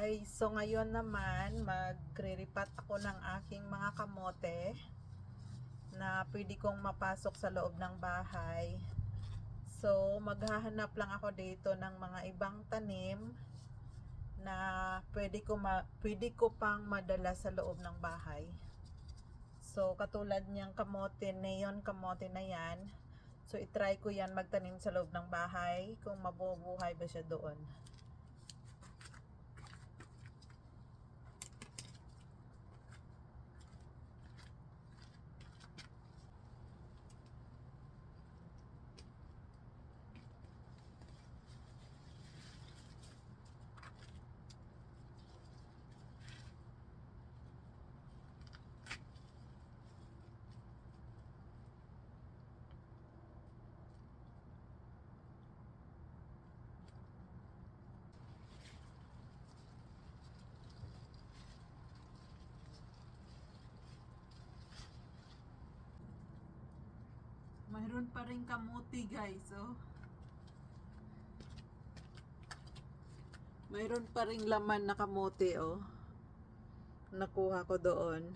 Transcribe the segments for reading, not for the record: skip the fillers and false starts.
Hi, so ngayon naman magre-repat ako ng aking mga kamote na pwede kong mapasok sa loob ng bahay. So maghahanap lang ako dito ng mga ibang tanim na pwede ko pang madala sa loob ng bahay. So katulad niyang kamote, neon kamote na yan. So itry ko yan magtanim sa loob ng bahay kung mabubuhay ba siya doon. Mayroon pa rin kamuti guys, oh. Mayroon pa rin laman na kamuti, oh. Nakuha ko doon.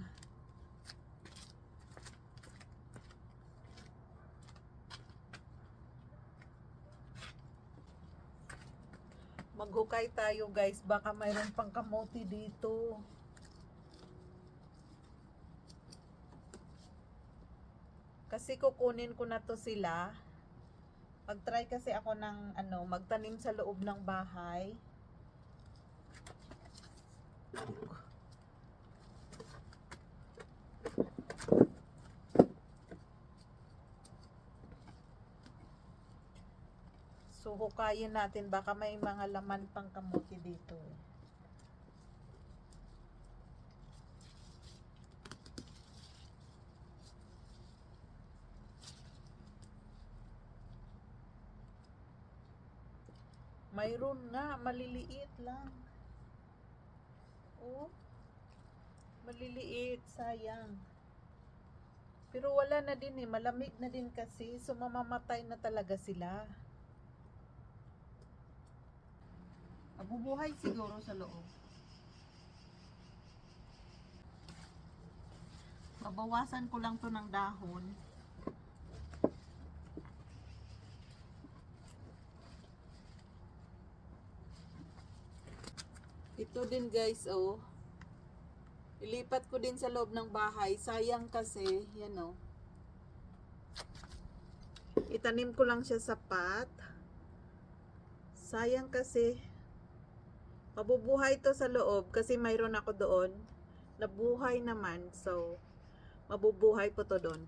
Maghukay tayo guys, baka mayroon pang kamuti dito. Kasi kukunin ko na to sila. Pag-try kasi ako ng magtanim sa loob ng bahay. So hukayin natin, baka may mga laman pang kamuti dito. Mayroon nga, maliliit lang. Oh, maliliit, sayang. Pero wala na din malamig na din kasi, so mamamatay na talaga sila. Mabubuhay siguro sa loob. Babawasan ko lang to ng dahon. Ito din guys, oh. Ilipat ko din sa loob ng bahay. Sayang kasi, yan oh. Itanim ko lang siya sa pot. Sayang kasi. Mabubuhay to sa loob kasi mayroon ako doon. Nabuhay naman, so mabubuhay po to doon.